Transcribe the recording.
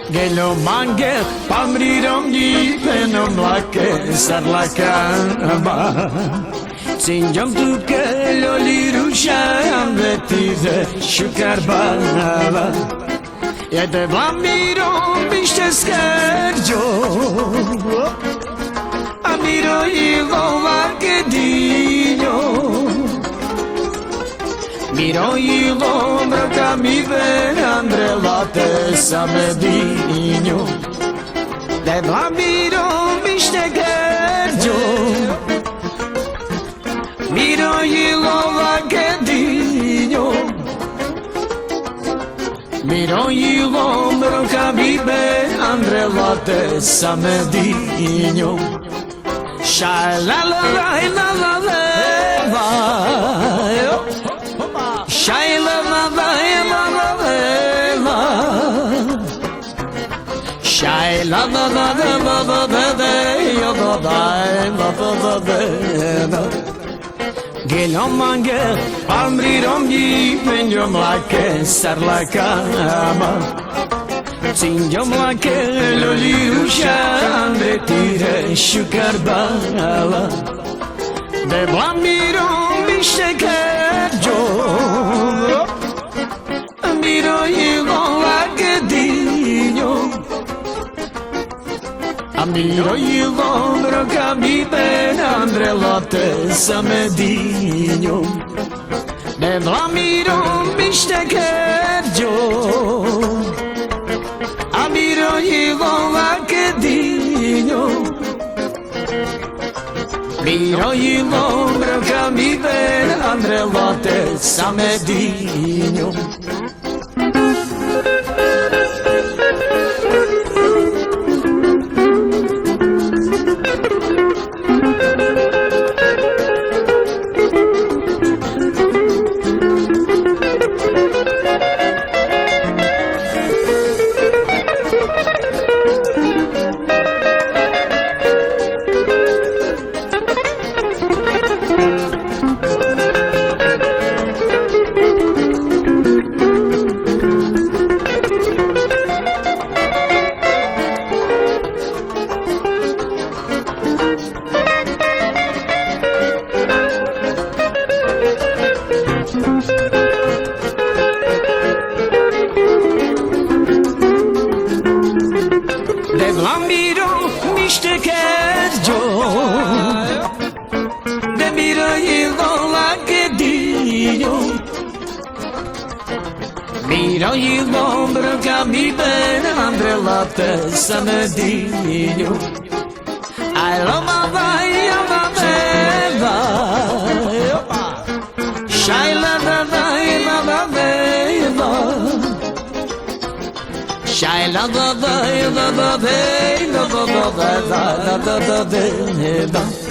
Gelo mange, pamrirom di penom lake sarlakaba. Sinjam tu ke loli rusham vetize shukarbava. Yede vamirom işte skerjo. Amiro ilova kedinyo. Miro ilom rokami Andre late samedinho. De vamirom işte gerjo. Miro ilova kedinyo. Miro ilom rokami Andre late samedinho. Shai la la la la la la. Shayla la la la la la. Shayla la la la la la la la. Gelom mange, pamrirom gi penjom lake sarlakama. Sinjom lake loli usha andretire shukarbala. De vamirom işte kerjo. Miro ilova kedinyo. Amiro ilom rokami Andre late samedinyo. De vamirom işte kerjo. Amiro ilova kedinyo. Miro ilom rokami Andre late samedinyo. Devlamiro işte kerjo. Demiro ilova kedinyo. Miro ilom rokami Andre late samedinyo. I love my Shayla la la la la la. Shayla la la la la la la la la la la la.